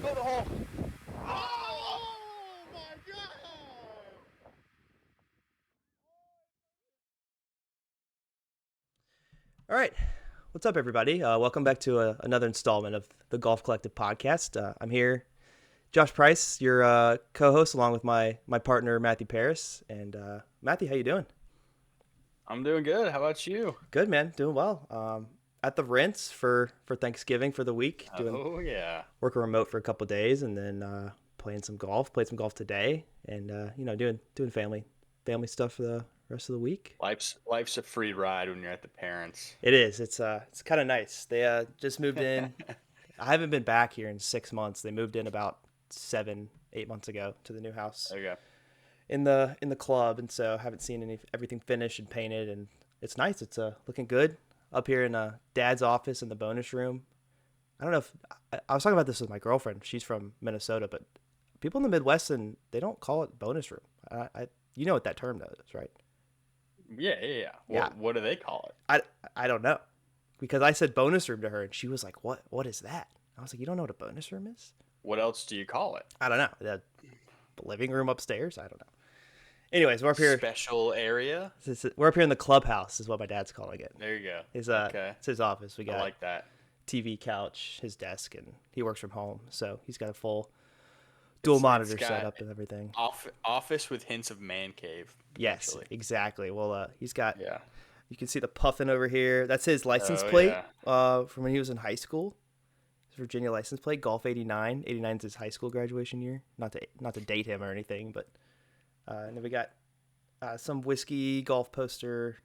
Go the hole. Oh my God! All right. What's up, everybody? Welcome back to another installment of the Golf Collective podcast. I'm here, Josh Price, your co-host, along with my partner, Matthew Paris. And Matthew, how you doing? I'm doing good. How about you? Good, man. Doing well. At the Rinse for Thanksgiving for the week, doing Oh yeah. working remote for a couple days, and then playing some golf. Played some golf today, and doing family stuff for the rest of the week. Life's a free ride when you're at the parents. It is. It's kind of nice. They just moved in. I haven't been back here in 6 months. They moved in about 7, 8 months ago to the new house Okay. in the club, and so haven't seen everything finished and painted, and it's nice. It's looking good up here in Dad's office in the bonus room. I don't know if I was talking about this with my girlfriend. She's from Minnesota, but people in the Midwest and they don't call it bonus room. You know what that term is, right? Yeah. Yeah. What do they call it? I don't know because I said bonus room to her, and she was like, "What is that?" I was like, "You don't know what a bonus room is?" What else do you call it? I don't know. The living room upstairs. I don't know. Anyways, we're up here. Special area? We're up here in the clubhouse, is what my dad's calling it. There you go. His Okay. it's his office. We I got like that. TV, couch, his desk, and he works from home, so he's got a full dual It's monitor got setup and everything. office with hints of man cave. Yes, Potentially. exactly. Well, he's got. Yeah. You can see the puffin over here. That's his license Oh plate. yeah. From when he was in high school. His Virginia license plate, Golf 89. 89 is his high school graduation year. Not to date him or anything, but and then we got some whiskey, golf poster,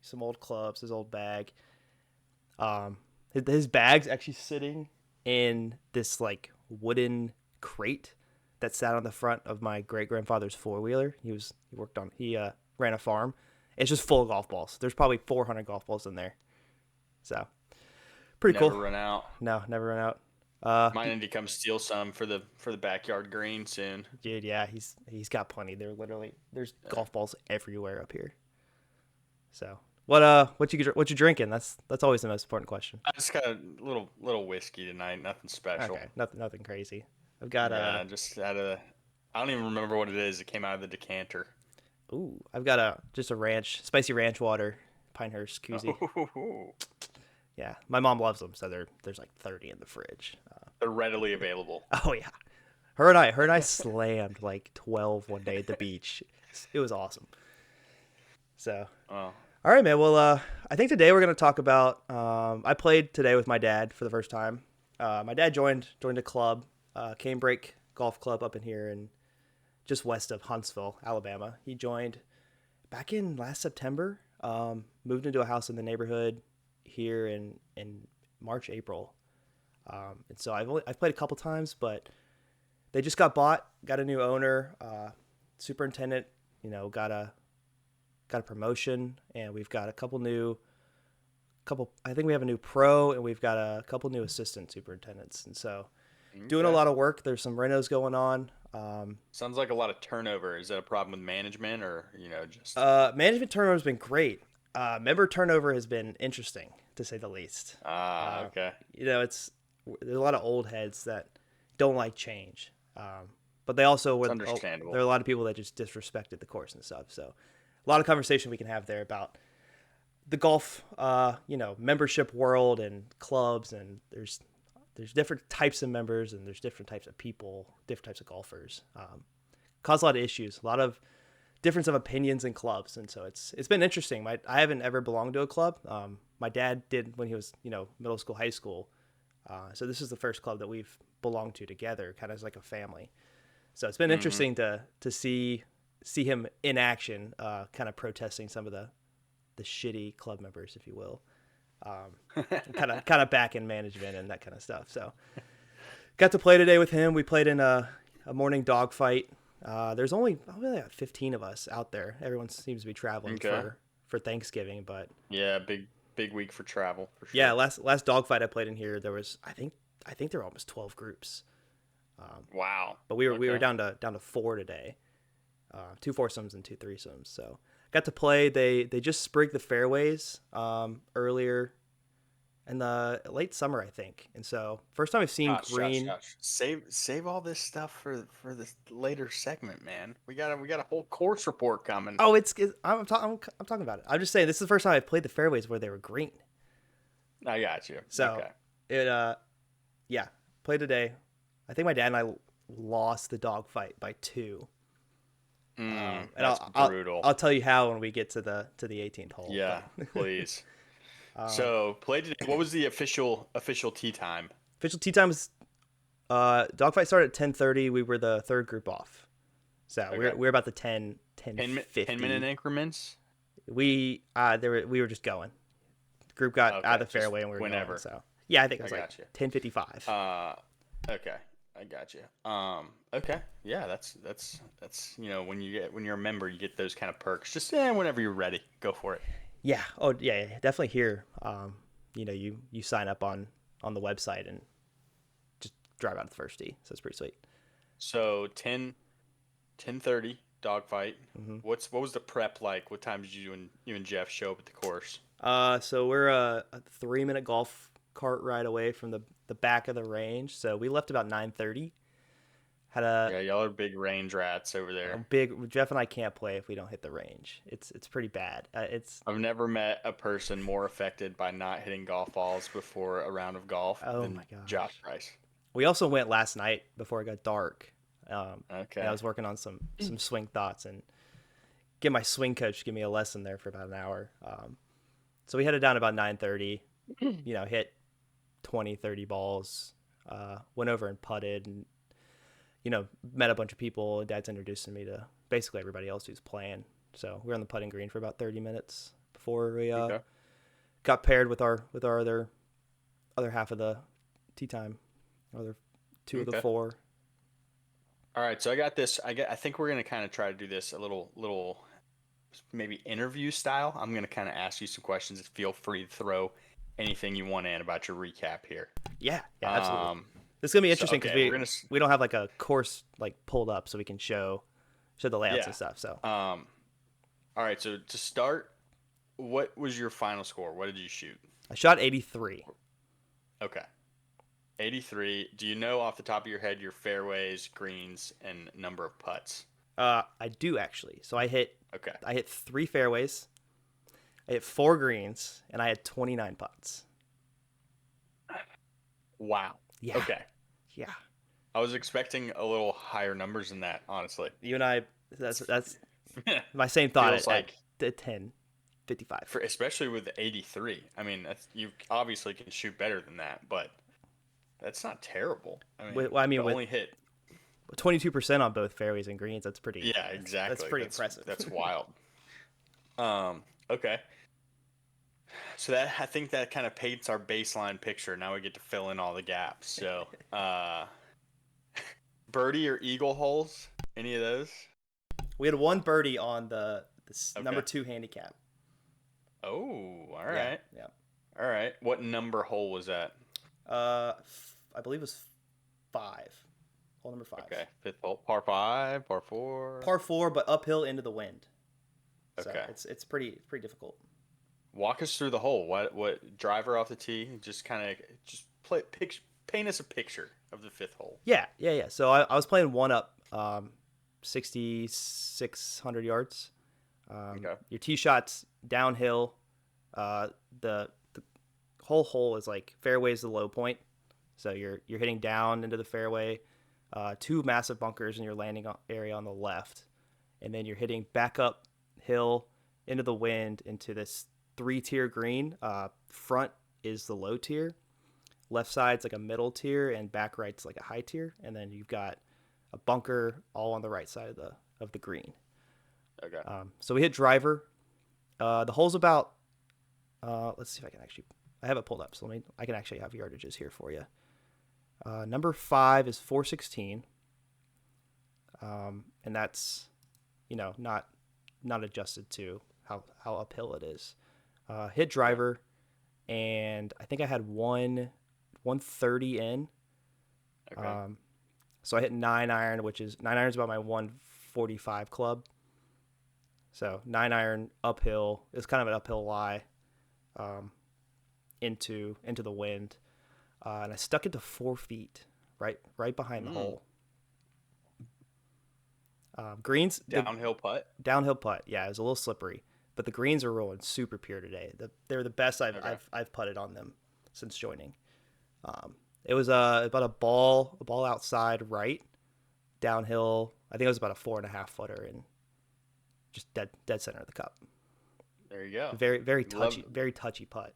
some old clubs, his old bag. His bag's actually sitting in this like wooden crate that sat on the front of my great grandfather's four wheeler. He ran a farm. It's just full of golf balls. There's probably 400 golf balls in there. So pretty Never cool. run out. No, never run out. Might need to come steal some for the backyard green soon. Dude, yeah, he's got plenty. There's golf balls everywhere up here. So what you drinking? That's always the most important question. I just got a little whiskey tonight. Nothing special. Okay, nothing crazy. I've got Yeah, just out of. I don't even remember what it is. It came out of the decanter. I've got just a spicy ranch water, Pinehurst koozie. Ooh, Yeah, my mom loves them, so there's like 30 in the fridge. they're readily available. Oh yeah, her and I slammed like 12 one day at the beach. It was awesome. So Oh, all right, man. Well, I think today we're gonna talk about. I played today with my dad for the first time. My dad joined a club, Canebrake Golf Club up in here and just west of Huntsville, Alabama. He joined back in last September. Moved into a house in the neighborhood here in March, April. And so I've played a couple times, but they just got bought, got a new owner, superintendent. Got a promotion, and we've got a couple. I think we have a new pro, and we've got a couple new assistant superintendents, and so doing a okay. lot of work. There's some renos going on. Sounds like a lot of turnover. Is that a problem with management, or just? Management turnover has been great. Member turnover has been interesting, to say the least. Ah, Uh, okay. there's a lot of old heads that don't like change, but they also It's were. understandable. There are a lot of people that just disrespected the course and stuff. So, a lot of conversation we can have there about the golf, membership world and clubs, and there's different types of members and there's different types of people, different types of golfers. Cause a lot of issues, a lot of difference of opinions in clubs, and so it's been interesting. I haven't ever belonged to a club. My dad did when he was middle school, high school. So this is the first club that we've belonged to together, kind of as like a family. So it's been Mm-hmm. interesting to see him in action, kind of protesting some of the shitty club members, if you will. Kind of back in management and that kind of stuff. So got to play today with him. We played in a morning dog fight. There's only like 15 of us out there. Everyone seems to be traveling Okay. for Thanksgiving, but Yeah, big week for travel for yeah, sure. last dog fight I played in here, there was I think there were almost 12 groups. Wow. But we were Okay. down to four today, two foursomes and two threesomes. So got to play. They just sprigged the fairways earlier in the late summer, I think. And so first time I've seen green. Josh. Save all this stuff for this later segment, man. We got a whole course report coming. Oh, I'm talking about it. I'm just saying this is the first time I've played the fairways where they were green. I got you. So Okay. it yeah, played today. I think my dad and I lost the dogfight by 2. And That's brutal. I'll tell you how when we get to the 18th hole. Yeah, please. Um, So played today. What was the official tee time? Official tee time was dogfight started at 10:30. We were the third group off, so Okay. we're about the 10:50. 10-minute increments. We were just going. The group got Okay, out of the just fairway and we were whenever. going. So yeah, I think it was I like got you. 10:55. Okay, I got you. Okay, yeah, that's when you're a member, you get those kind of perks. Just whenever you're ready, go for it. Yeah. Oh yeah, definitely here. You sign up on the website and just drive out to the first tee. So it's pretty sweet. So 10:30 dogfight. Mm-hmm. What was the prep like? What time did you and Jeff show up at the course? So we're a 3-minute golf cart ride away from the back of the range. So we left about 9:30. Had Yeah, y'all are big range rats over a there. big Jeff and I can't play if we don't hit the range. It's pretty bad. I've never met a person more affected by not hitting golf balls before a round of golf Oh than my gosh. Josh Price. We also went last night before it got dark. Okay. And I was working on some swing thoughts and get my swing coach to give me a lesson there for about an hour. So we headed down about 9:30. Hit 20, 30 balls. Went over and putted and met a bunch of people. Dad's introducing me to basically everybody else who's playing. So we were on the putting green for about 30 minutes before we Okay. got paired with our other half of the tee time, other 2 of the Okay. 4. All right, so I got this. I think we're gonna kind of try to do this a little maybe interview style. I'm gonna kind of ask you some questions. Feel free to throw anything you want in about your recap here. Yeah, absolutely. This is gonna be interesting because we're gonna we don't have like a course like pulled up so we can show the layouts Yeah. and stuff. So All right, so to start, what was your final score? What did you shoot? I shot 83. Okay. 83. Do you know off the top of your head your fairways, greens, and number of putts? I do actually. So I hit Okay. 3 fairways, I hit 4 greens, and I had 29 putts. Wow. Yeah. Okay. Yeah. I was expecting a little higher numbers than that, honestly. You and I, that's my same thought Feels at 10:55. Especially with the 83. I mean, you obviously can shoot better than that, but that's not terrible. With only hit 22% on both fairways and greens. That's pretty. Yeah, exactly. That's pretty impressive. That's wild. Okay. So I think that kind of paints our baseline picture. Now we get to fill in all the gaps. So, birdie or eagle holes? Any of those? We had 1 birdie on the Okay. number 2 handicap. Oh, all right. Yeah. All right. What number hole was that? I believe it was 5. Hole number 5. Okay. 5th hole. Par 5, par 4. Par 4, but uphill into the wind. So Okay. it's pretty difficult. Walk us through the hole. What driver off the tee? Just kind of paint us a picture of the 5th hole. Yeah. So I was playing 1 up, 6,600 yards. Okay. Your tee shot's downhill. The whole hole is like fairway's the low point, so you're hitting down into the fairway. 2 massive bunkers in your landing area on the left, and then you're hitting back up hill into the wind into this 3-tier green. Front is the low tier, left side's like a middle tier, and back right's like a high tier, and then you've got a bunker all on the right side of the green. Okay. So we hit driver. The hole's about. Let's see if I can actually. I have it pulled up, so I can actually have yardages here for you. Number 5 is 416, and that's, not adjusted to how uphill it is. Hit driver, and I think I had 130 in. Okay. So I hit 9 iron, which is 9 iron is about my 145 club. So 9 iron uphill is kind of an uphill lie. into the wind, and I stuck it to 4 feet, right behind the hole. Greens, the Downhill putt. downhill putt, yeah, it was a little slippery, but the greens are rolling super pure today. They're the best Okay. I've putted on them since joining. It was about a ball outside right downhill. I think it was about a 4.5 footer and just dead center of the cup. There you go. Very Love very touchy putt.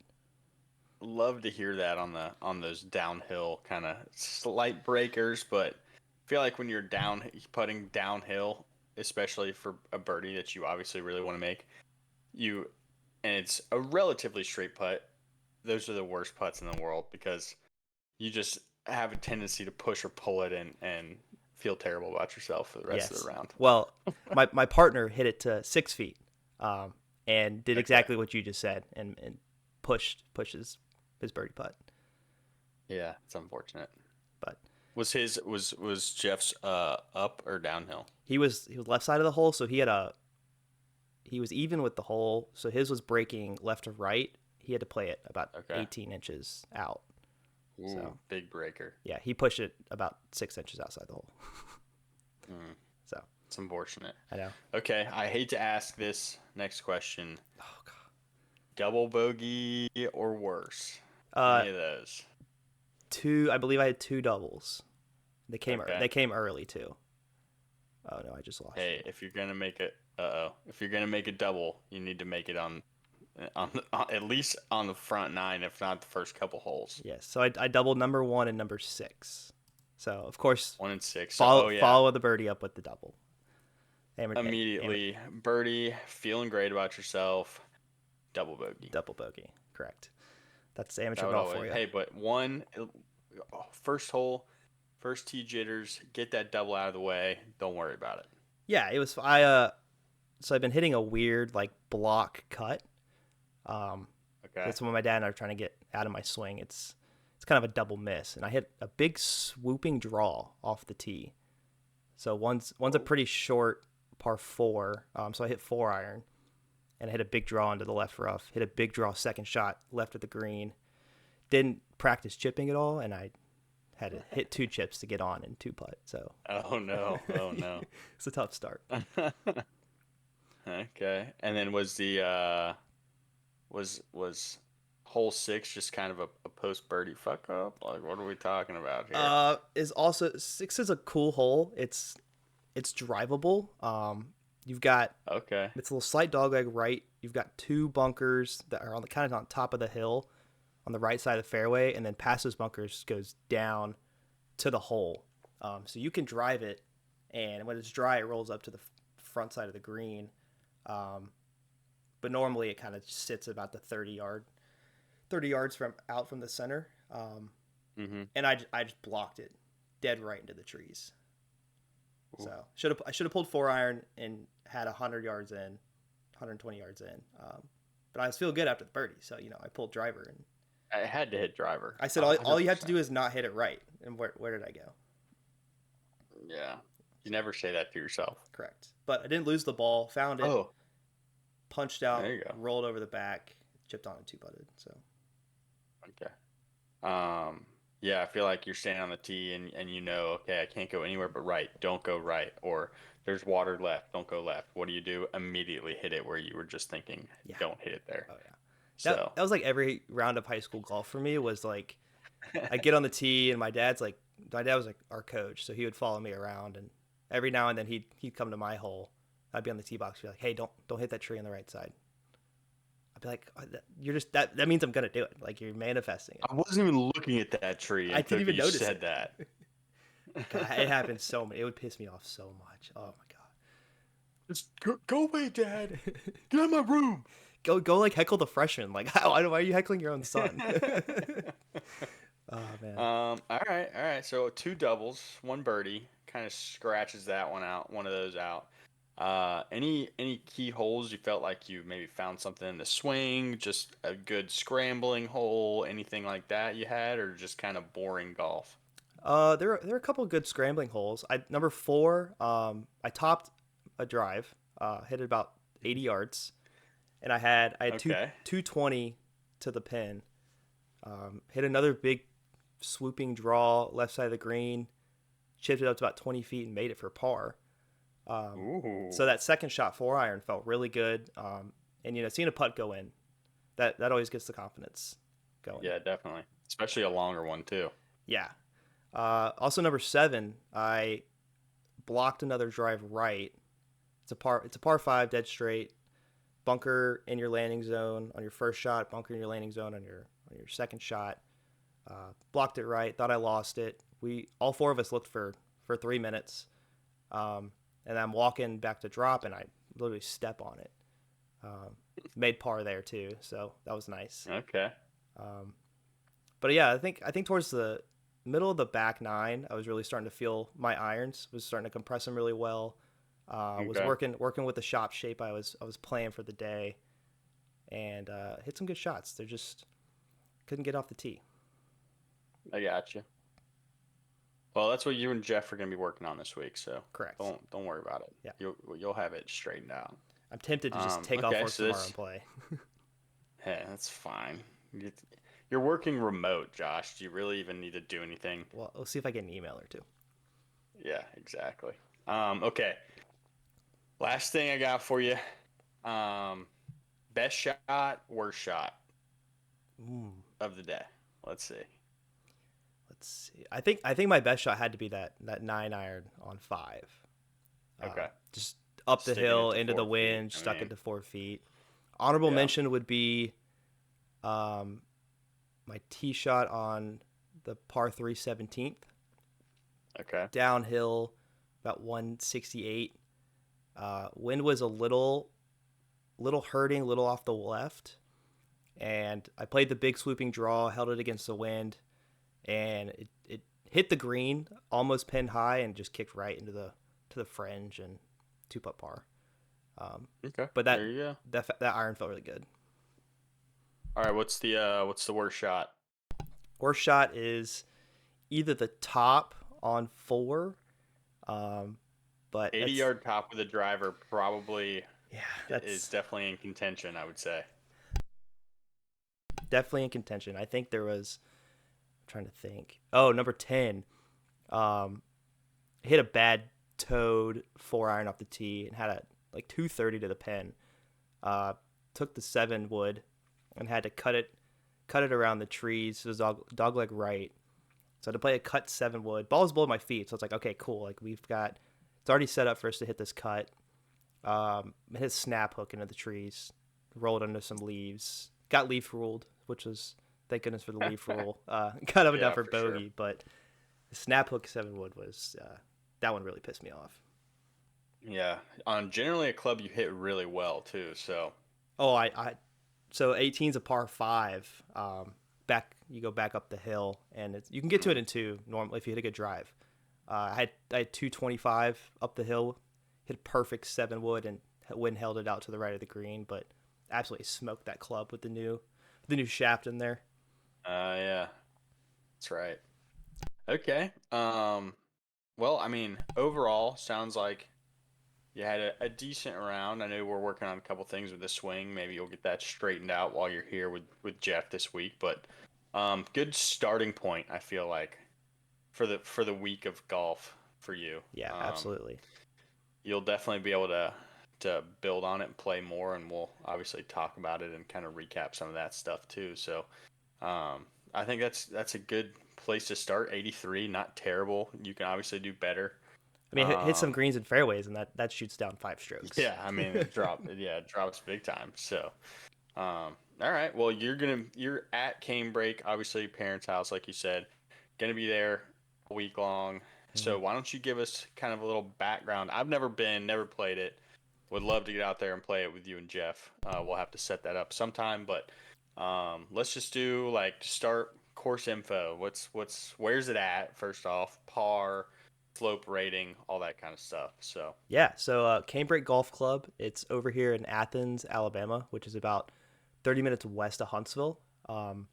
love to hear that on those downhill kind of slight breakers, but I feel like when you're down putting downhill, especially for a birdie that you obviously really want to make, you and it's a relatively straight putt, those are the worst putts in the world because you just have a tendency to push or pull it and feel terrible about yourself for the rest of the Yes. round. Well, my partner hit it to 6 feet, and did Okay. exactly what you just said, and pushes his birdie putt. Yeah, it's unfortunate. But Was Jeff's up or downhill? he was left side of the hole, so he was even with the hole. So his was breaking left to right. He had to play it about Okay. 18 inches out. Ooh, So big breaker. yeah, he pushed it about 6 inches outside the hole. Mm, So it's unfortunate. I know. Okay, I hate to ask this next question. Oh god. Double bogey or worse? Uh, Any of those? I believe I had two doubles. Okay. They came early too. Oh no, I just lost you. Hey, if you're gonna make it, if you're gonna make a double, you need to make it on at least on the front nine, if not the first couple holes. Yes, so I doubled number 1 and number 6. So of course 1 and 6. So, oh yeah, follow the birdie up with the double. immediately birdie, feeling great about yourself, double bogey. Double bogey, correct. That's amateur That would golf for always. you. Hey, but first hole, first tee jitters, get that double out of the way. Don't worry about it. Yeah, it was. So I've been hitting a weird like block cut. Um, Okay. that's when my dad and I are trying to get out of my swing. It's kind of a double miss, and I hit a big swooping draw off the tee. So one's a pretty short par four. So I hit 4-iron, and I hit a big draw into the left rough. Hit a big draw second shot left of the green. Didn't practice chipping at all, and I had to hit 2 chips to get on and 2 putt. So Oh no. Oh no. it's a tough start. Okay. And then was hole 6 just kind of a post birdie fuck up? Like what are we talking about here? Is also 6 is a cool hole. It's drivable. You've got Okay. it's a little slight dogleg right. You've got 2 bunkers that are on the kind of on top of the hill on the right side of the fairway, and then past those bunkers goes down to the hole. So you can drive it, and when it's dry, it rolls up to the front side of the green. But normally it kind of sits about the 30 yards from the center. Mhm. And I just blocked it dead right into the trees. Ooh. So I should have pulled 4-iron and had 100 yards in, 120 yards in. But I was feeling good after the birdie, so I pulled driver, and I had to hit driver. I said all you have to do is not hit it right. And where did I go? Yeah. You never say that to yourself. Correct. But I didn't lose the ball. Found it, Oh, punched out, there you go. rolled over the back, chipped on and 2-putted. So Okay. Yeah, I feel like you're standing on the tee and okay, I can't go anywhere but right. Don't go right. Or there's water left. Don't go left. What do? Immediately hit it where you were just thinking, yeah. don't hit it there. Oh yeah. So, That was like every round of high school golf for me. Was like I get on the tee, and my dad was like our coach, so he would follow me around, and every now and then he'd come to my hole. I'd be on the tee box, be like, "Hey, don't hit that tree on the right side." I'd be like, oh, "You're just that means I'm gonna do it. Like you're manifesting it." I wasn't even looking at that tree I until didn't even you notice said it. that. God, it happens so much. It would piss me off so much. Oh my Just go away, Dad. Get out of my room. god. Go like heckle the freshman. Like why are you heckling your own son? Oh man. All right. So 2 doubles, 1 birdie, kind of scratches that one out, one of those out. Any key holes you felt like you maybe found something in the swing, just a good scrambling hole, anything like that you had, or just kind of boring golf? There are a couple of good scrambling holes. Number 4, I topped a drive, hit it about 80 yards, and I had Okay. 220 to the pin, Hit another big swooping draw left side of the green, chipped it up to about 20 feet and made it for par. So Ooh. that second shot 4-iron felt really good. And seeing a putt go in, that always gets the confidence going. Yeah, definitely. Especially a longer one too. Yeah. Also number 7, I blocked another drive right. It's a par 5 dead straight. Bunker in your landing zone on your first shot, bunker in your landing zone on your second shot. Blocked it right, thought I lost it. All 4 of us looked for 3 minutes. And I'm walking back to drop and I literally step on it. Made par there too, so that was nice. Okay. But yeah, I think towards the middle of the back 9, I was really starting to feel my irons, was starting to compress them really well. Was Okay. working with the shop shape I was playing for the day, and hit some good shots. They just couldn't get off the tee. I got you. Well, that's what you and Jeff are gonna be working on this week, so Correct. don't worry about it. Yeah, You'll have it straightened out. I'm tempted to just take off Okay, work so tomorrow and this, play. hey, that's fine. You're working remote, Josh. Do you really even need to do anything? Well, we'll see if I get an email or two. Yeah, exactly. Okay. Last thing I got for you. Um, best shot, worst shot Ooh, of the day. Let's see. let's see. I think my best shot had to be that 9-iron on 5. Okay. Just up the Sticking it hill to into the 4 feet. wind, I stuck mean, into 4 feet. Honorable yeah. mention would be um, my tee shot on the par 3 17th, Okay. downhill about 168. Wind was a little hurting, a little off the left, and I played the big swooping draw, held it against the wind, and it hit the green almost pin high and just kicked right into the fringe and 2-putt par. Okay. But There you go. that iron felt really good. All right. What's the worst shot? Worst shot is either the top on 4, but 80 that's yard top with a driver probably yeah, is that's definitely in contention, I would say. definitely in contention. I think there was. I'm trying to think. Oh, number 10. Um, hit a bad toed 4-iron off the tee and had a like 230 to the pin. Took the 7 wood and had to cut it around the trees. It was dog leg right. So I had to play a cut 7 wood. Ball was below my feet, so it's like, okay, cool. Like it's already set up for us to hit this cut. Hit a snap hook into the trees, rolled under some leaves, got leaf ruled, which was thank goodness for the leaf rule. Kind of enough Yeah, for for sure. bogey, but the snap hook 7 wood was that one really pissed me off. Yeah. On generally a club you hit really well too, so Oh, I so 18's a par 5. You go back up the hill, and you can get to it mhm. in 2 normally if you hit a good drive. I had 225 up the hill, hit a perfect 7 wood, and wind held it out to the right of the green, but absolutely smoked that club with the new shaft in there. Yeah, that's right. Okay. Well, I mean, overall sounds like you had a decent round. I know we're working on a couple things with the swing. Maybe you'll get that straightened out while you're here with Jeff this week, but good starting point, I feel like, for the week of golf for you. Yeah, Um, absolutely. you'll definitely be able to build on it and play more, and we'll obviously talk about it and kind of recap some of that stuff too. So, I think that's a good place to start. 83, not terrible. You can obviously do better. I mean, hit some Um, greens and fairways, and that shoots down 5 strokes. yeah, I mean it drops big time. So, all right. Well, you're at Canebrake, obviously parents' house, like you said, gonna be there a week long. Mhm. So why don't you give us kind of a little background? I've never been, never played it. Would love to get out there and play it with you and Jeff. We'll have to set that up sometime, but let's just do like start course info. Where's it at? First off, par, slope rating, all that kind of stuff. So Yeah, so Canebrake Golf Club, it's over here in Athens, Alabama, which is about 30 minutes west of Huntsville. Um,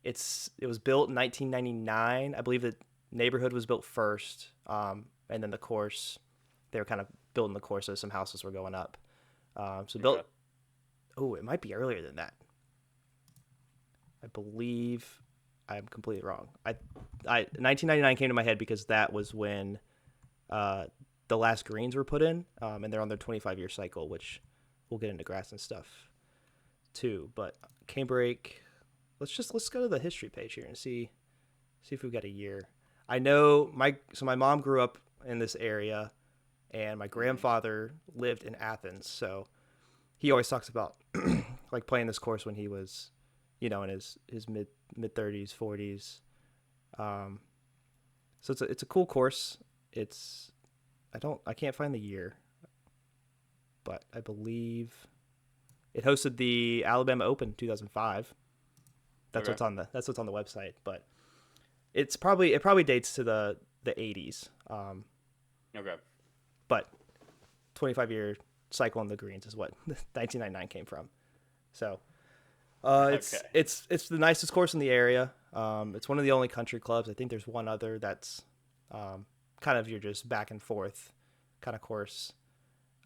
it was built in 1999. I believe the neighborhood was built first, and then the course they were kind of building the course as some houses were going up. So okay, built. Oh, it might be earlier than that. I believe I'm completely wrong. 1999 came to my head because that was when uh, the last greens were put in, and they're on their 25-year cycle, which we'll get into grass and stuff too. But Canebrake, let's go to the history page here and see if we've got a year. I know my mom grew up in this area, and my grandfather lived in Athens, so he always talks about like playing this course when he was, in his mid 30s, 40s. Um, so it's a cool course. It's I can't find the year, but I believe it hosted the Alabama Open 2005. Okay. That's what's on the website, but it probably dates to the 80s. Okay. But 25-year cycle on the greens is what 1999 came from. So Okay. it's the nicest course in the area. It's one of the only country clubs. I think there's one other that's kind of your just back and forth kind of course.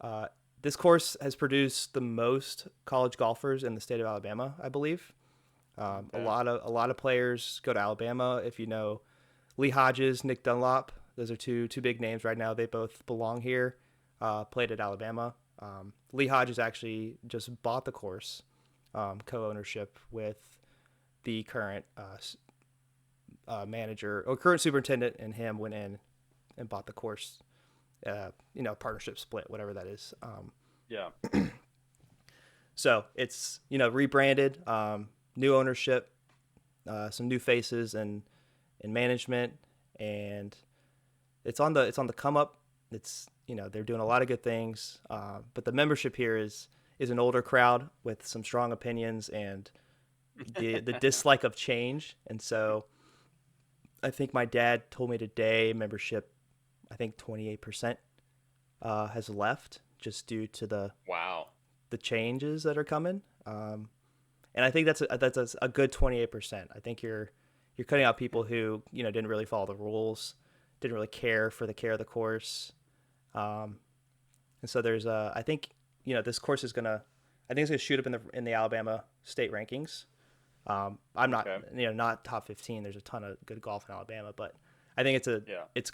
Uh, this course has produced the most college golfers in the state of Alabama, I believe. Okay. A lot of players go to Alabama. If you know Lee Hodges, Nick Dunlop, those are two big names right now. They both belong here. Played at Alabama. Lee Hodges actually just bought the course, co-ownership with the current manager or current superintendent, and him went in and bought the course. Partnership split, whatever that is. Yeah. So it's rebranded, new ownership, some new faces and management, and it's on the come up. It's they're doing a lot of good things, but the membership here is an older crowd with some strong opinions and the dislike of change, and so I think my dad told me today membership, I think 28% has left just due to Wow. the changes that are coming. And I think that's a good 28%. I think you're cutting out people who didn't really follow the rules, didn't really care for the care of the course, and so there's I think this course is gonna I think it's gonna shoot up in the Alabama state rankings. I'm not Okay. not top 15. There's a ton of good golf in Alabama, but I think Yeah. it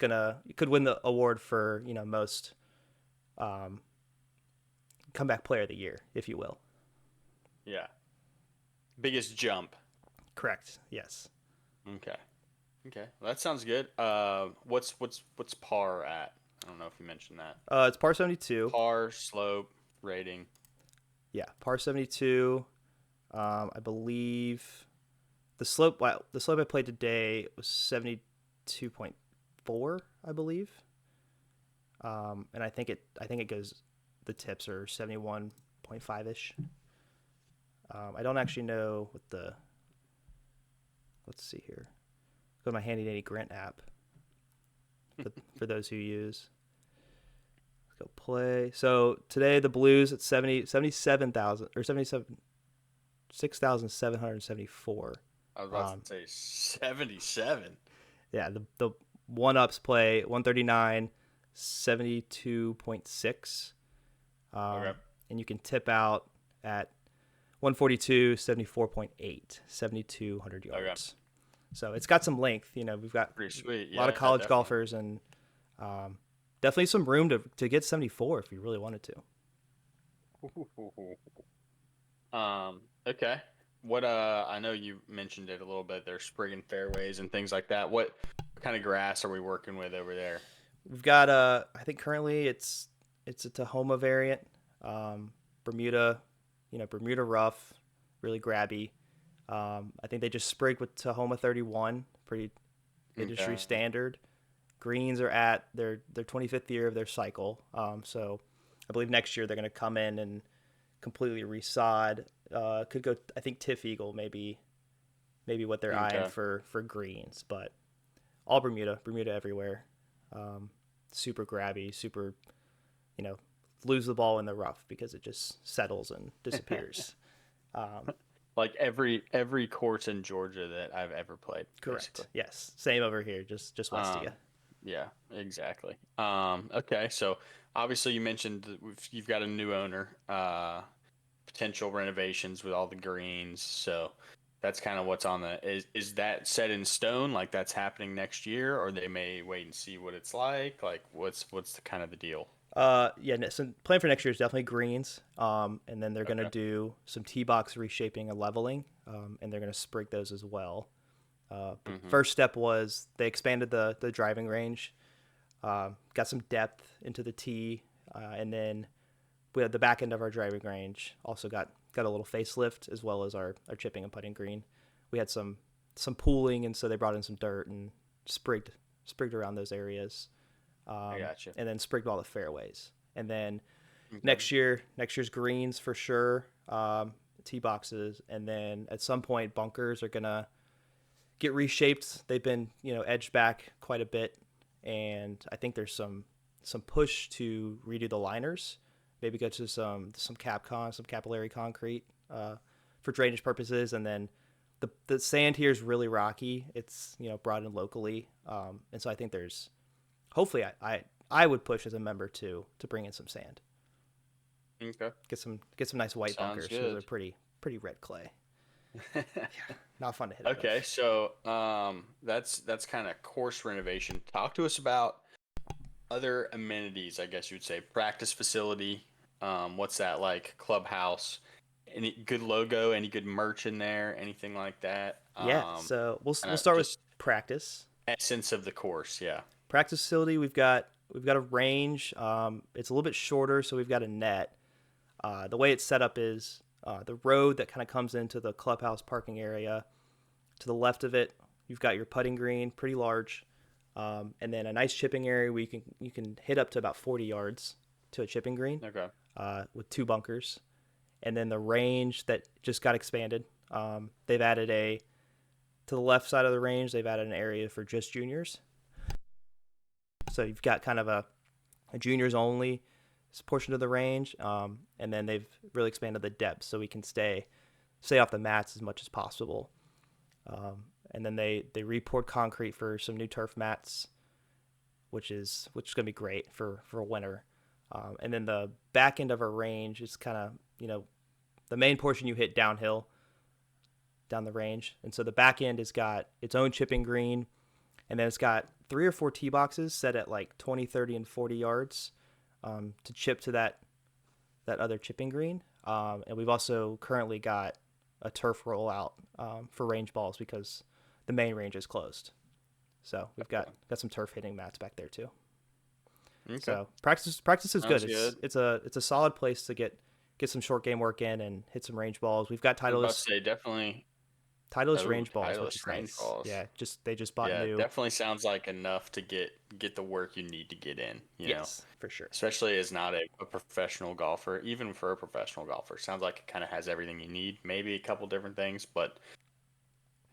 could win the award for most um, comeback player of the year, if you will. Yeah. Biggest jump. Correct. Yes. Okay. Okay. Well, that sounds good. What's par at? I don't know if you mentioned that. It's par 72. Par, slope, rating. Yeah, par 72. I believe the slope I played today was 72.4, I believe. And I think it goes the tips are 71.5 ish. I don't actually know what the let's see here. Go to my Handy Dandy Grant app for those who use. Let's go play. So today the Blues at 77,000 or 77 6,774. I was about to say 77. Yeah, the one ups play 139, 72.6. Okay. And you can tip out at 142, 74.8, 7,200 Okay. yards. So it's got some length. We've got Pretty sweet. a lot Yeah, of college definitely. golfers and definitely some room to get 74 if you really wanted to. Okay. What I know you mentioned it a little bit. There's sprigging fairways and things like that. What kind of grass are we working with over there? We've got I think currently it's a Tahoma variant, Bermuda, Bermuda rough, really grabby. I think they just sprigged with Tahoma 31, pretty industry Okay. standard. Greens are at their 25th year of their cycle, so I believe next year they're going to come in and completely resod. Could go, I think Tiff Eagle maybe what they're eyeing Okay. for greens, but all Bermuda everywhere. Super grabby, super, you know, lose the ball in the rough because it just settles and disappears. Um, Like every course in Georgia that I've ever played, basically. correct. Yes. Same over here, just west of you. Um, yeah, exactly. Okay, so obviously you mentioned that you've got a new owner, potential renovations with all the greens, so That's kind of what's on the is that set in stone, like that's happening next year, or they may wait and see what it's like what's the kind of the deal? Yeah, so plan for next year is definitely greens. And then they're gonna Okay. do some tee box reshaping and leveling, and they're gonna sprig those as well. But Mm-hmm. first step was they expanded the driving range, got some depth into the tee, and then we had the back end of our driving range also got a little facelift as well as our chipping and putting green. We had some pooling, and so they brought in some dirt and sprigged around those areas, I got you. and then sprigged all the fairways. And then Okay. next year's greens for sure, tee boxes, and then at some point bunkers are gonna get reshaped. They've been edged back quite a bit, and I think there's some push to redo the liners, maybe go to some capillary concrete for drainage purposes, and then the sand here is really rocky. It's brought in locally, and so I think there's hopefully I would push as a member to bring in some sand, Okay. get some nice white Sounds bunkers because they're good. pretty red clay. Not fun to hit out Okay, of. so that's kind of course renovation. Talk to us about other amenities, I guess you'd say. Practice facility. What's that like? Clubhouse. Any good logo? Any good merch in there? Anything like that? Yeah, so Kind we'll of start with just practice. essence of the course. Yeah. Practice facility, we've got a range. It's a little bit shorter, so we've got a net. The way it's set up is the road that kind of comes into the clubhouse parking area. To the left of it, you've got your putting green, pretty large, and then a nice chipping area where you can hit up to about 40 yards to a chipping green Okay. with two bunkers, and then the range that just got expanded. They've added a to the left side of the range. They've added an area for just juniors, so you've got kind of a juniors only portion of the range, and then they've really expanded the depth so we can stay off the mats as much as possible. And then they re-poured concrete for some new turf mats, which is going to be great for winter. And then the back end of our range is kind of the main portion you hit downhill down the range, and so the back end has got its own chipping green, and then it's got 3 or 4 tee boxes set at like 20, 30, and 40 yards to chip to that other chipping green. And we've also currently got a turf rollout for range balls because the main range is closed. So we've got some turf hitting mats back there too. Okay. So practice is good. Sounds It's good. it's a it's a solid place to get some short game work in and hit some range balls. We've got I was about to say definitely. Titleist Oh, range balls, which is Titleist range nice. balls. Yeah, they just bought Yeah, new. definitely sounds like enough to get the work you need to get in, Yes, for sure. especially as not a professional golfer, even for a professional golfer. Sounds like it kind of has everything you need, maybe a couple different things, but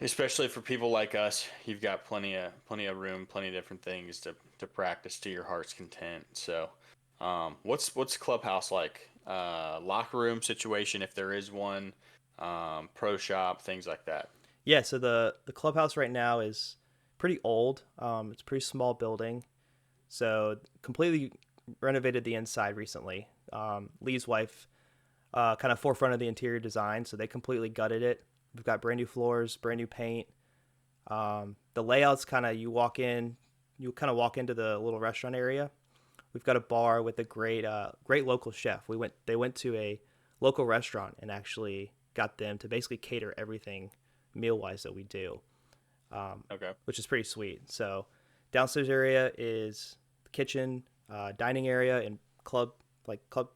especially for people like us, you've got plenty of room, plenty of different things to practice to your heart's content. So, what's clubhouse like? Locker room situation, if there is one, pro shop, things like that. Yeah, so the clubhouse right now is pretty old. It's a pretty small building, so completely renovated the inside recently. Lee's wife kind of forefront of the interior design, so they completely gutted it. We've got brand new floors, brand new paint. The layouts kind of you kind of walk into the little restaurant area. We've got a bar with a great local chef. They went to a local restaurant and actually got them to basically cater everything meal wise that we do, Okay. which is pretty sweet. So downstairs area is the kitchen, dining area, and club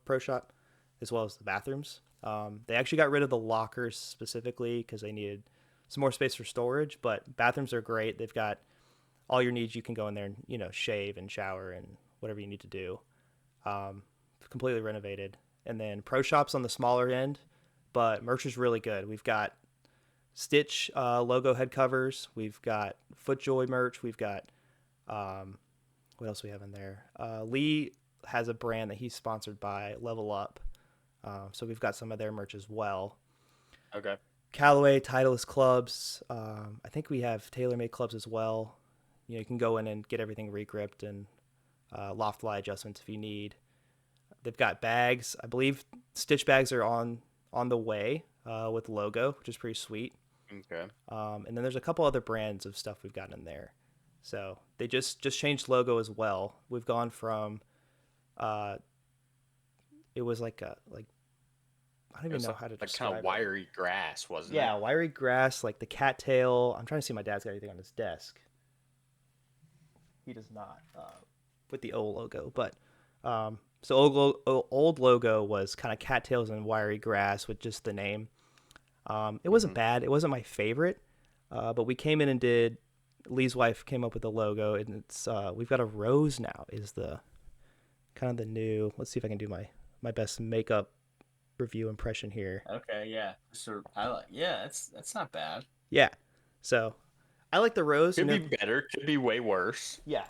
pro shop, as well as the bathrooms. They actually got rid of the lockers specifically because they needed some more space for storage. But bathrooms are great. They've got all your needs. You can go in there and shave and shower and whatever you need to do. Um, Completely renovated. And then pro shops on the smaller end, but merch is really good. We've got Stitch logo head covers. We've got FootJoy merch. We've got what else we have in there? Lee has a brand that he's sponsored by, Level Up. So we've got some of their merch as well. Okay. Callaway, Titleist clubs. I think we have TaylorMade clubs as well. You can go in and get everything regripped and loft lie adjustments if you need. They've got bags. I believe Stitch bags are on the way with logo, which is pretty sweet. Okay. And then there's a couple other brands of stuff we've gotten in there. So they just changed logo as well. We've gone from uh, it was like I don't It even was know how to like kind of describe it. wiry grass, wasn't it? Yeah, wiry grass, like the cattail. I'm trying to see if my dad's got anything on his desk. He does not with the old logo, but so old logo was kind of cattails and wiry grass with just the name. It wasn't Hmm. bad. It wasn't my favorite, but we came in and did. Lee's wife came up with the logo, and it's we've got a rose now. Is the kind of the new. Let's see if I can do my best makeup review impression here. Okay, yeah. So I like, yeah, that's not bad. Yeah, so I like the rose. Could be better, could be way worse. Yeah,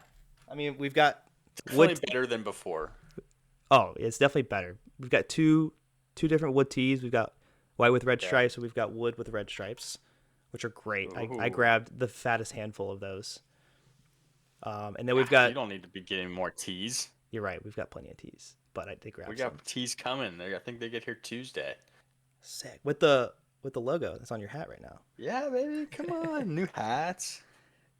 I mean we've got Definitely wood. better than before. Oh, it's definitely better. We've got two different wood tees. We've got white with red Okay. stripes, and we've got wood with red stripes, which are great. I Ooh. grabbed the fattest handful of those. And then we've Ah, you got. don't need to be getting more teas. You're right. We've got plenty of tees, but I did We grab some. got teas coming. I think they get here Tuesday. Sick with the logo that's on your hat right now. Yeah, baby. Come on. New hats.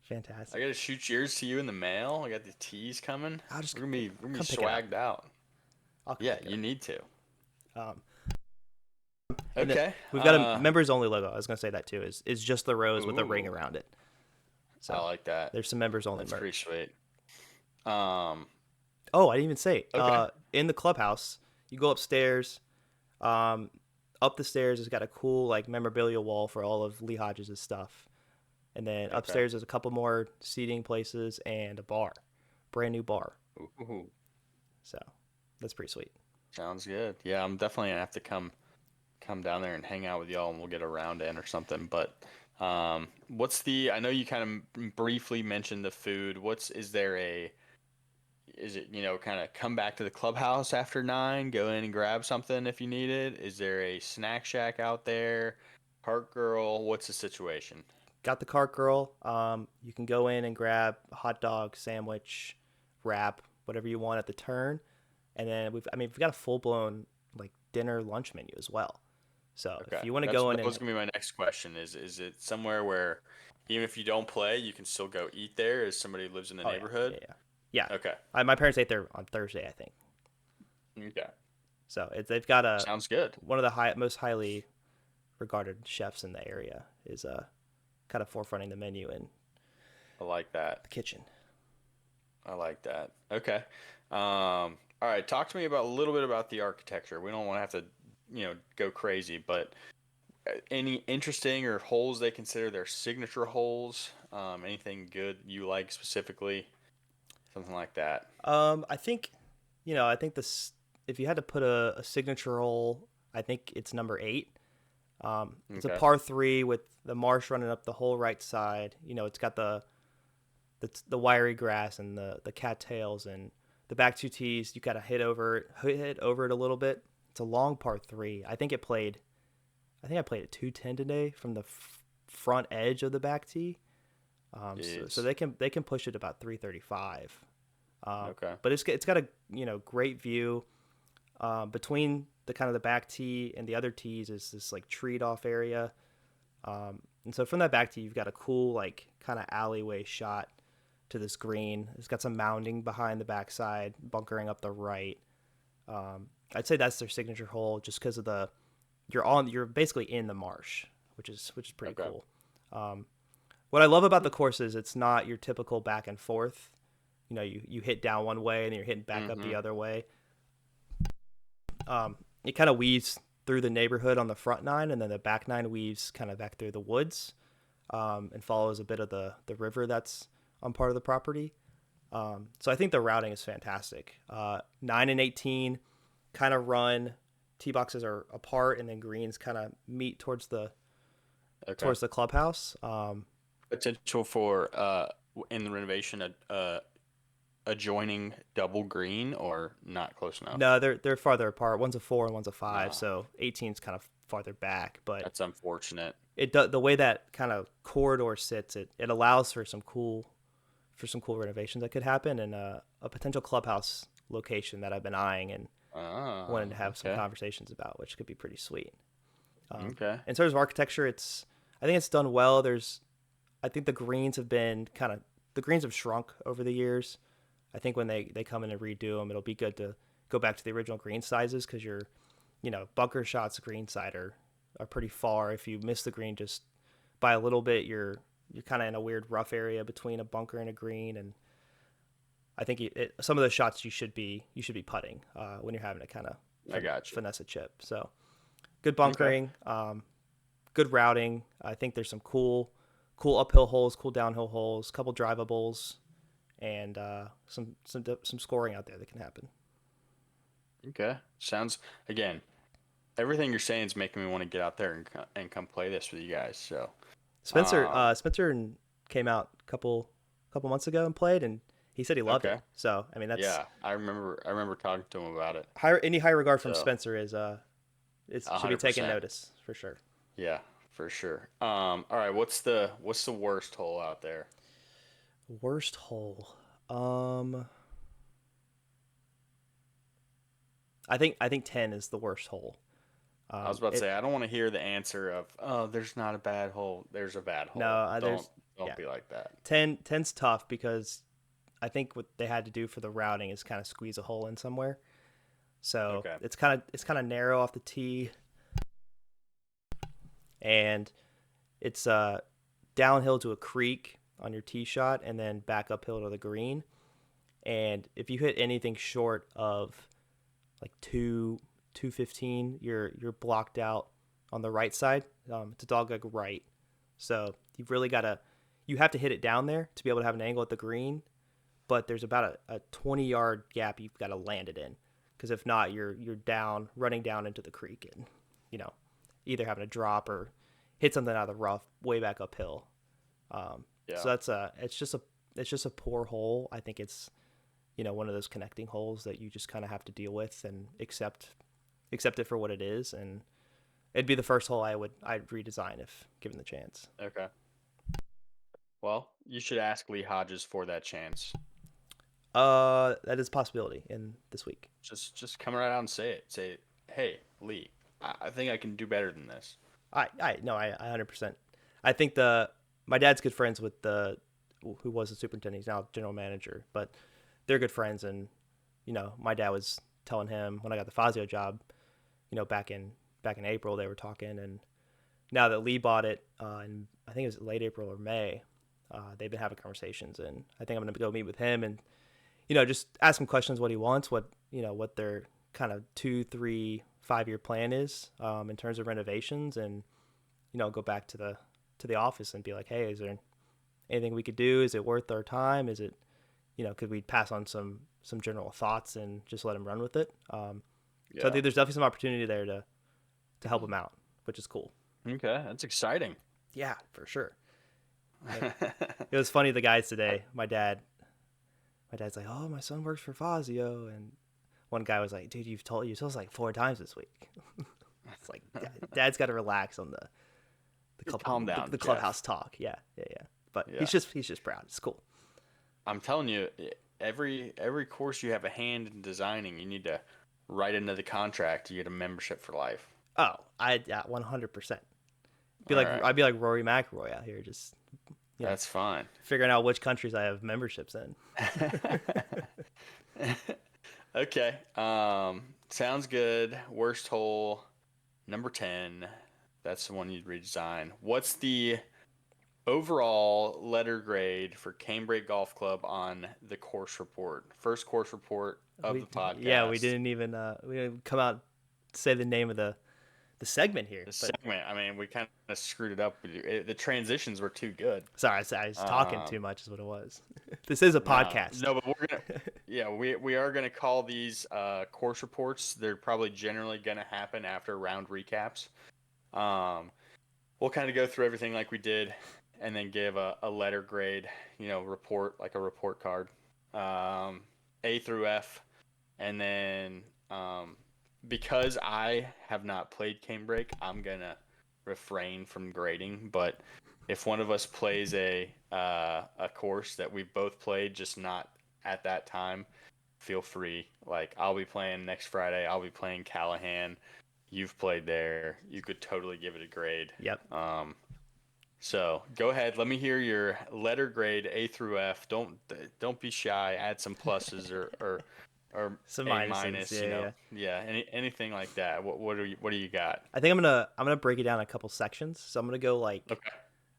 I Fantastic. gotta shoot yours to you in the mail. I got the teas coming. I'll just We're gonna be come pick it up. swagged out. I'll come Yeah, pick it you need to. up. And then Okay. we've got a members only logo. I was gonna say that too. Is just the rose with a ring Ooh, around it. I So like that. there's some members only That's pretty merch. sweet. Um, Oh, I didn't even say. okay. In the clubhouse, you go upstairs. Um, up the stairs has got a cool like memorabilia wall for all of Lee Hodges' stuff, and then Okay. upstairs there's a couple more seating places and a bar, brand new bar. Ooh, So that's pretty sweet. sounds good. Yeah, I'm definitely gonna have to come down there and hang out with y'all, and we'll get a round in or something. But what's the? I know you kind of briefly mentioned the food. Is there a? Is it, kind of come back to the clubhouse after 9, go in and grab something if you need it? Is there a snack shack out there? Park Girl? What's the situation? Got the cart girl. You can go in and grab a hot dog, sandwich, wrap, whatever you want at the turn, and then we've got a full blown like dinner lunch menu as well. So if Okay, you want to that's go in that and was gonna be my next question. Is it somewhere where even if you don't play, you can still go eat there as somebody who lives in the oh yeah, yeah, neighborhood? yeah, yeah. Okay. My parents ate there on Thursday, I think. Okay. So they've got a Sounds good. one of the most highly regarded chefs in the area is kind of forefronting the menu in I like that. the kitchen. I like that. Okay. All right. Talk to me about a little bit about the architecture. We don't want to have to, go crazy, but any interesting or holes they consider their signature holes? Anything good you like specifically? Something like that. I think, I think this if you had to put a signature hole, I think it's number 8. It's a Okay. par 3 with the marsh running up the whole right side. It's got the wiry grass and the cattails and the back 2 tees. You gotta hit over it a little bit. It's a long par 3. I think I played at 210 today from the front edge of the back tee. So Is they can push it about 335. okay. But it's got a great view. Between the kind of the back tee and the other tees is this like treed off area. And so from that back tee, you've got a cool like kind of alleyway shot to this green. It's got some mounding behind the backside, bunkering up the right. I'd say that's their signature hole, just because of you're basically in the marsh, which is pretty Okay. cool. What I love about the course is it's not your typical back and forth. You hit down one way and then you're hitting back up Mm-hmm. the other way. It kind of weaves through the neighborhood on the front 9, and then the back 9 weaves kind of back through the woods, and follows a bit of the river that's on part of the property. So I think the routing is fantastic. 9 and 18 kind of run. Tee boxes are apart, and then greens kind of meet Okay. towards the clubhouse. Potential for in the renovation adjoining double green or not close enough. No, they're farther apart. One's a 4 and one's a 5, No, so 18's kind of farther back. But that's unfortunate. the way that kind of corridor sits, it allows for some cool renovations that could happen, and a potential clubhouse location that I've been eyeing and wanting Oh, to have some okay. conversations about, which could be pretty sweet. Okay. In terms of architecture, it's I think it's done well. I think the greens have been the greens have shrunk over the years. I think when they come in and redo them, it'll be good to go back to the original green sizes because bunker shots green side are pretty far. If you miss the green just by a little bit, you're kind of in a weird rough area between a bunker and a green, and I think some of those shots you should be putting when you're having to kind of I got you. finesse a chip. So good Okay. bunkering, good routing. I think there's some cool uphill holes, cool downhill holes, couple drivables, and some scoring out there that can happen. Okay. Sounds again. Everything you're saying is making me want to get out there and come play this with you guys. So, Spencer came out a couple months ago and played, and he said he loved it. okay. So I mean that's Yeah, I remember talking to him about it. any high regard from So, Spencer is it should be taken 100%. notice for sure. Yeah, for sure. All right, what's the worst hole out there? Worst hole. Um, I think 10 is the worst hole. I was about to It say I don't want to hear the answer of, "Oh, there's not a bad hole. There's a bad no, hole." Don't there's don't yeah, be like that. 10's tough because I think what they had to do for the routing is kind of squeeze a hole in somewhere. So Okay. it's kind of narrow off the tee, and it's downhill to a creek on your tee shot, and then back uphill to the green. And if you hit anything short of like 215, you're blocked out on the right side. It's a dog leg right, so you have to hit it down there to be able to have an angle at the green. But there's about a 20-yard gap you've got to land it in, because if not, you're down running down into the creek, and you know either having to drop or hit something out of the rough way back uphill. Yeah. So it's just a poor hole. I think it's one of those connecting holes that you just kind of have to deal with and accept it for what it is. And it'd be the first hole I'd redesign if given the chance. Okay. Well, you should ask Lee Hodges for that chance. That is a possibility in this week. Just come right out and say it. Say, "Hey, Lee, I think I can do better than this." I no, I 100%. I think my dad's good friends with the who was the superintendent. He's now general manager, but they're good friends. And my dad was telling him when I got the Fazio job, back in April, they were talking, and now that Lee bought it, and I think it was late April or May, they've been having conversations, and I think I'm gonna go meet with him and just ask him questions what he wants, what their kind of 2, 3, 5 year plan is in terms of renovations, and go back to the office and be like, hey, is there anything we could do? Is it worth our time? Is it could we pass on some general thoughts and just let him run with it? So I Yeah. think there's definitely some opportunity there to help him out, which is cool. Okay, that's exciting. Yeah, for sure. It was funny, the guys today. My dad's like, "Oh, my son works for Fazio," and one guy was like, "Dude, you told us like 4 times this week." It's like Dad's got to relax on the club Calm down, the Jeff. clubhouse talk. Yeah, yeah, yeah. But Yeah. he's just proud. It's cool. I'm telling you, every course you have a hand in designing, you need to write into the contract. You get a membership for life. Oh, I yeah, 100%. Be All like right, I'd be like Rory McIlroy out here, just you know that's fine. figuring out which countries I have memberships in. Okay. Sounds good. Worst hole number 10. That's the one you'd redesign. What's the overall letter grade for Canebrake Golf Club on the course report? First course report of the We podcast. didn't come out and say the name of the segment here, The but segment, I mean, we kind of screwed it up. The transitions were too good. sorry, I was talking too Um, much, is what it was. This is a no, podcast. no, but yeah, we are gonna call these course reports. They're probably generally gonna happen after round recaps. Um, we'll kind of go through everything like we did, and then give a letter grade, report like a report card, um, A through F, and then because I have not played Canebrake, I'm gonna refrain from grading. But if one of us plays a course that we've both played, just not at that time, feel free. Like I'll be playing next Friday. I'll be playing Callahan. You've played there. You could totally give it a grade. Yep. Um, So go ahead. Let me hear your letter grade A through F. Don't be shy. Add some pluses or Some A minuses. minus. Yeah, yeah. Yeah. Anything like that. What do you got? I think I'm gonna break it down in a couple sections. So I'm gonna go like Okay.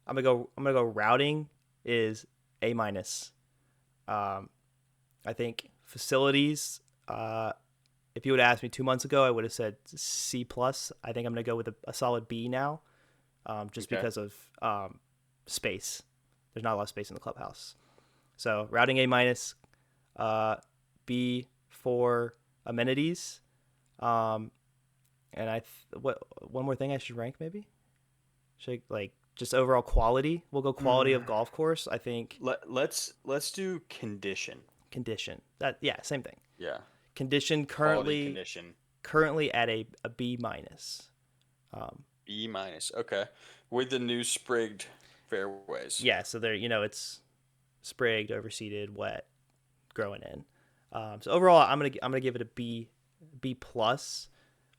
I'm gonna go routing is A minus. Um, I think facilities. If you would have asked me 2 months ago, I would have said C plus. I think I'm gonna go with a solid B now, just Okay. because of space. There's not a lot of space in the clubhouse. So routing A minus, uh, B for amenities, um, and what one more thing I should rank maybe? Should I, like just overall quality? We'll go quality of Mm, golf course. I think let's do condition. condition. That yeah, same thing. Yeah. Condition Quality currently condition. currently at a B minus. Um, B minus. Okay. With the new sprigged fairways. yeah, so there it's sprigged, overseeded, wet, growing in. So overall, I'm gonna give it a B plus.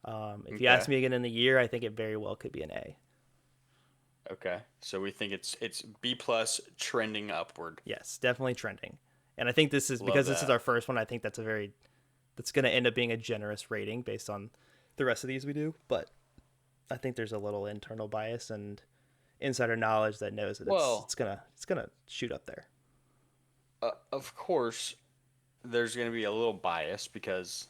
If you ask Okay. me again in the year, I think it very well could be an A. Okay. So we think it's B plus trending upward. Yes, definitely trending. And I think this is Love because this is our that. first one. I think that's going to end up being a generous rating based on the rest of these we do. But I think there's a little internal bias and insider knowledge that knows that it's Well, it's gonna it's gonna shoot up there. of course, there's going to be a little bias because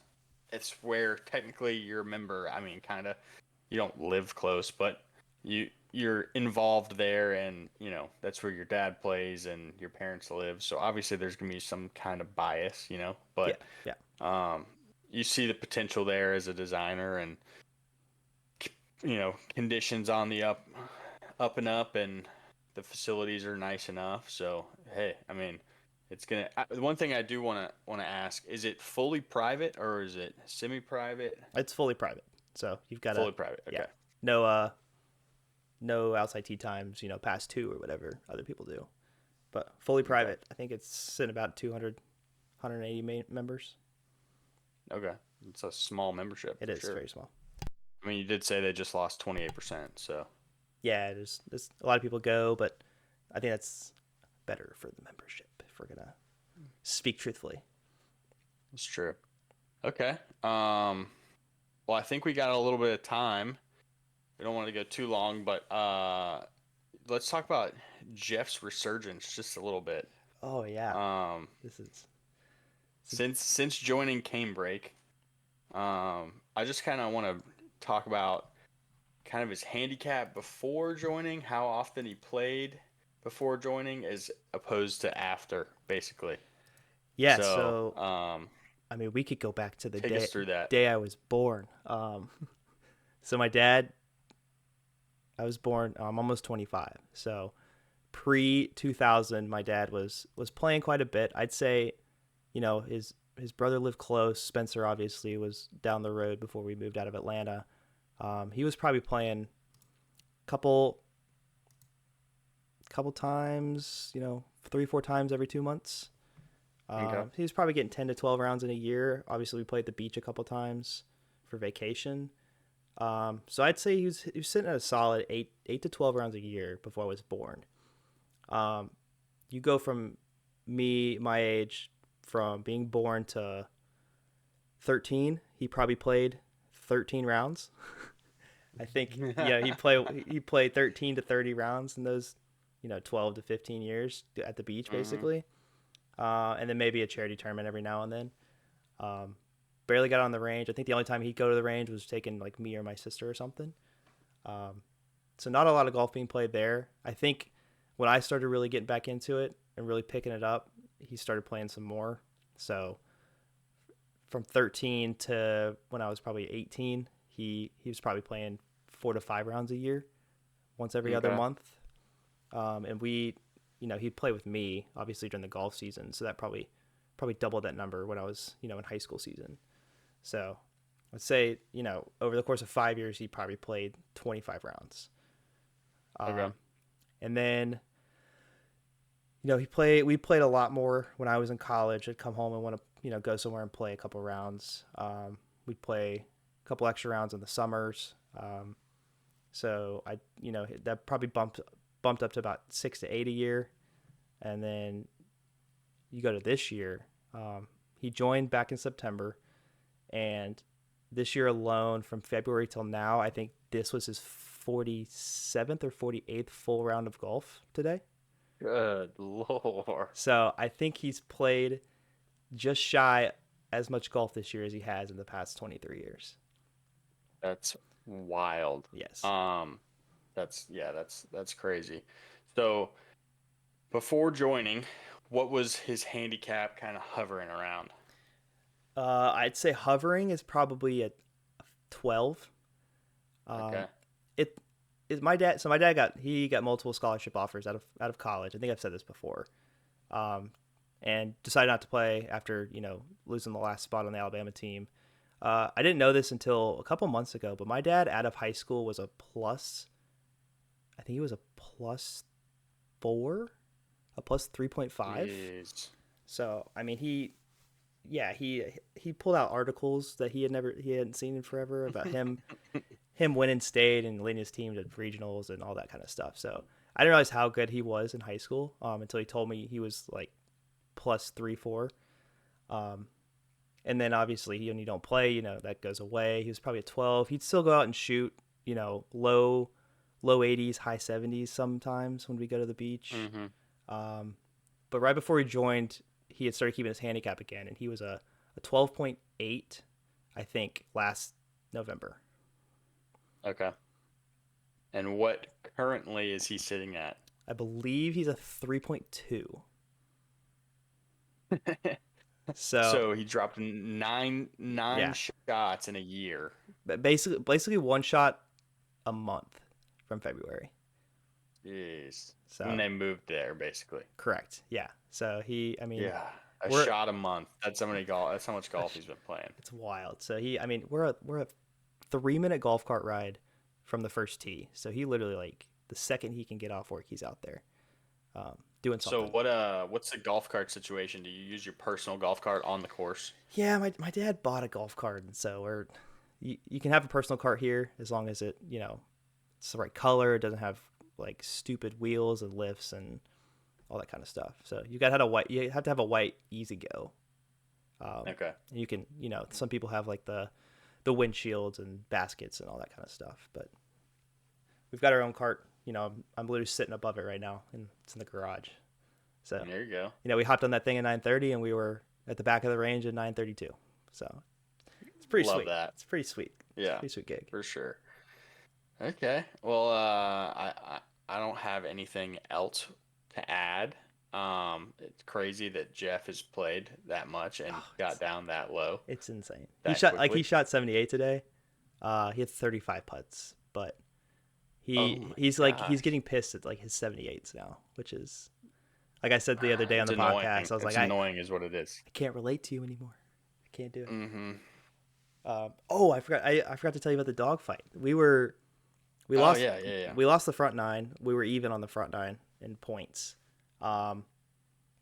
it's where technically you're a member. I mean, kind of, you don't live close, but you're involved there, and that's where your dad plays and your parents live. So obviously, there's going to be some kind of bias, Yeah, but yeah, um, you see the potential there as a designer, and conditions on the up and up, and the facilities are nice enough. So hey, I mean, it's gonna. One thing I do want to ask: is it fully private or is it semi-private? it's fully private. So you've got to Fully private. yeah, Okay. no no outside tee times, past two or whatever other people do. But fully Okay. private. I think it's sitting about 200 members. Okay. It's a small membership It for is sure. very small. I mean, you did say they just lost 28%, so Yeah, there's a lot of people go, but I think that's better for the membership if we're gonna speak truthfully. it's true. Okay. Well, I think we got a little bit of time. We don't want to go too long, but let's talk about Jeff's resurgence just a little bit. Oh yeah, Um, this is since joining Canebrake, I just kind of want to talk about kind of his handicap before joining, how often he played before joining, as opposed to after, basically. yeah. So, So I mean, we could go back to the take us through that. day I was born. So my dad, I was born. I'm almost 25. So pre 2000, my dad was playing quite a bit. I'd say, his brother lived close. Spencer obviously was down the road before we moved out of Atlanta. He was probably playing couple couple times, 3 4 times every 2 months. Okay. He was probably getting 10 to 12 rounds in a year. Obviously, we played the beach a couple times for vacation. So I'd say he was sitting at a solid 8 to 12 rounds a year before I was born. Um, you go from my age, from being born to 13. He probably played 13 rounds. I think yeah, he played 13 to 30 rounds in those 12 to 15 years at the beach Hmm. basically, and then maybe a charity tournament every now and then. Um, Barely got on the range. I think the only time he'd go to the range was taking like me or my sister or something. Um, so not a lot of golf being played there. I think when I started really getting back into it and really picking it up, he started playing some more. So from 13 to when I was probably 18, he was probably playing 4 to 5 rounds a year, once every other Okay. month. And he'd play with me obviously during the golf season, so that probably doubled that number when I was in high school season. So let's say over the course of 5 years, he probably played 25 rounds. Okay. Um, and then we played a lot more when I was in college. I'd come home and want to go somewhere and play a couple rounds. We'd play a couple extra rounds in the summers. So that probably bumped bumped up to about 6 to 8 a year. And then you go to this year. He joined back in September, and this year alone, from February till now, I think this was his 47th or 48th full round of golf today. Good Lord. So I think he's played just shy as much golf this year as he has in the past 23 years. That's wild. Yes. That's crazy. So before joining, what was his handicap kind of hovering around? I'd say hovering is probably at 12. Okay. It is my dad. So my dad got multiple scholarship offers out of college. I think I've said this before. And decided not to play after losing the last spot on the Alabama team. I didn't know this until a couple months ago, but my dad out of high school was a plus. I think he was a +4, a +3.5. Jeez. So I mean he pulled out articles that he hadn't seen in forever about him winning state and leading his team to regionals and all that kind of stuff. So I didn't realize how good he was in high school until he told me he was like +3, 4. And then obviously when you don't play, that goes away. He was probably a 12. He'd still go out and shoot, low 80s, high 70s sometimes when we go to the beach. Mm-hmm. But right before he joined, he had started keeping his handicap again, and he was a 12.8, I think, last November. Okay. And what currently is he sitting at? I believe he's a 3.2. So he dropped nine yeah, shots in a year. but basically one shot a month from February. Jeez. So When they moved there, basically. correct. Yeah. So Yeah, a we're shot a month. That's how much golf he's been playing. it's wild. So we're a 3-minute golf cart ride from the first tee. So he literally, like, the second he can get off work, he's out there doing something. So what's the golf cart situation? Do you use your personal golf cart on the course? Yeah, my dad bought a golf cart, and so you can have a personal cart here as long as it's the right color. It doesn't have like stupid wheels and lifts and all that kind of stuff. So you have to have a white Easy Go. Okay. You can some people have like the windshields and baskets and all that kind of stuff, but we've got our own cart. I'm literally sitting above it right now, and it's in the garage. So There you go. we hopped on that thing at 9:30, and we were at the back of the range at 9:32. So it's pretty Love sweet. that. It's pretty sweet. Yeah, Pretty sweet gig. for sure. Okay. Well, I don't have anything else to add. It's crazy that Jeff has played that much and got down that low It's insane. that He quickly. shot 78 today. He had 35 putts, but Oh my he's gosh. getting pissed at like his 78s now, which is, like I said the other day on It's the annoying. podcast. I was It's like, annoying is what it is. I can't relate to you anymore. I can't do it. Mm-hmm. I forgot. I forgot to tell you about the dog fight. We Oh lost. yeah. We lost the front nine. We were even on the front nine in points. And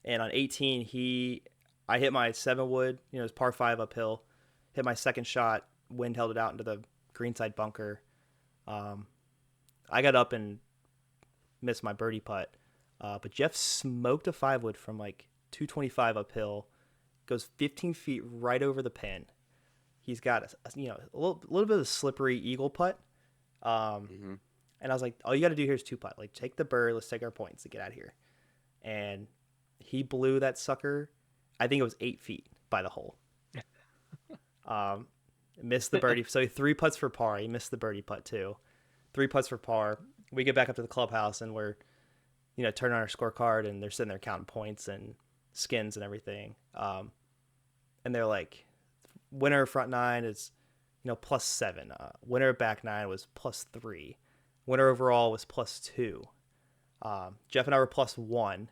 on 18, I hit my 7-wood. It was par 5 uphill. Hit my second shot. Wind held it out into the greenside bunker. I got up and missed my birdie putt. But Jeff smoked a 5-wood from like 225 uphill. Goes 15 feet right over the pin. He's got a little bit of a slippery eagle putt. Mm-hmm. And I was like, all you got to do here is 2 putt. Like, take the bird. Let's take our points to get out of here. And he blew that sucker. I think it was 8 feet by the hole. Missed the birdie. So 3 putts for par. He missed the birdie putt too. 3 putts for par. We get back up to the clubhouse and we're, turning on our scorecard, and they're sitting there counting points and skins and everything. And they're like, winner front nine is, +7. Winner back nine was +3. Winner overall was +2. Jeff and I were +1.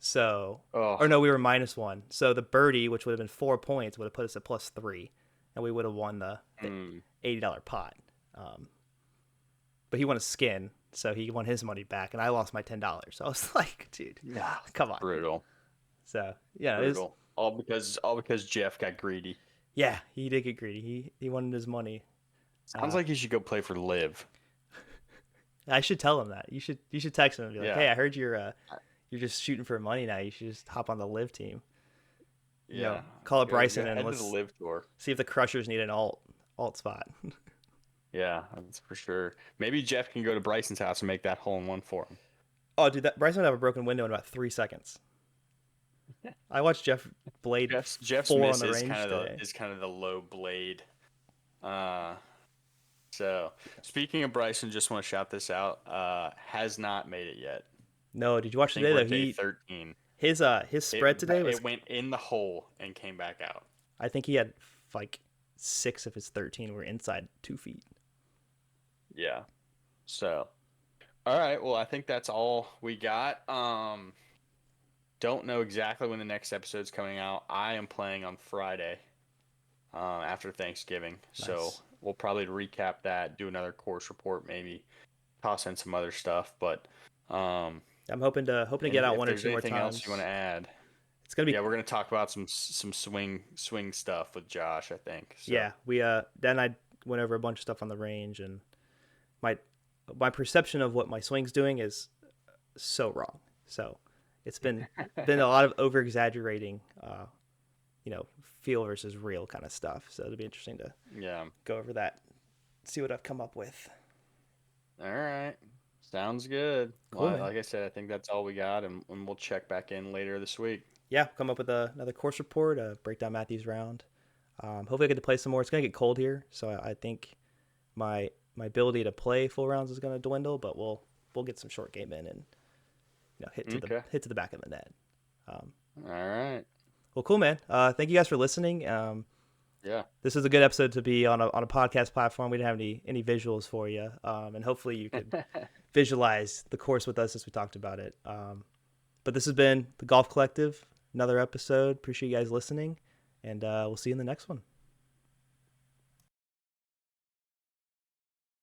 So, or Oh, no, we were -1. So the birdie, which would have been 4 points, would have put us at +3, and we would have won the $80 pot. But he won a skin, so he won his money back, and I lost my $10. So I was like, dude, yeah. come on. Brutal. So yeah, Brutal. All because Jeff got greedy. yeah, he did get greedy. He wanted his money. Sounds like you should go play for Live. I should tell him that. You should text him and be like, Yeah. hey, I heard you're just shooting for money now. You should just hop on the live team. Yeah. Call up Go Bryson and head to the let's live tour. see if the Crushers need an alt spot. Yeah, that's for sure. Maybe Jeff can go to Bryson's house and make that hole in one for him. Oh, dude, that Bryson would have a broken window in about 3 seconds. I watched Jeff blade Jeff's four on miss the is range today. kind of the low blade. So speaking of Bryson, just want to shout this out. Has not made it yet. No, did you I watch think today we're though? day 13. His spread today was. It went in the hole and came back out. I think he had like 6 of his 13 were inside 2 feet. Yeah. So, all right. Well, I think that's all we got. Don't know exactly when the next episode's coming out. I am playing on Friday, after Thanksgiving. Nice. So we'll probably recap that, do another course report, maybe toss in some other stuff. But I'm hoping to get out 1 or 2 more times. Anything else you want to add? It's gonna be. Yeah, we're gonna talk about some swing stuff with Josh, I think. So. Yeah, we Dan and I went over a bunch of stuff on the range, and my perception of what my swing's doing is so wrong. So it's been a lot of over exaggerating, feel versus real kind of stuff. So it'll be interesting to go over that, see what I've come up with. All right. Sounds good. Cool, Well, like I said, I think that's all we got, and we'll check back in later this week. Yeah, come up with another course report, break down Matthew's round. Hopefully I get to play some more. It's going to get cold here, so I think my ability to play full rounds is going to dwindle, but we'll get some short game in and hit to the back of the net. All right. Well, cool, man. Thank you guys for listening. Yeah. This is a good episode to be on a podcast platform. We didn't have any visuals for you, and hopefully you could visualize the course with us as we talked about it. But this has been the Golf Collective, another episode. Appreciate you guys listening, and we'll see you in the next one.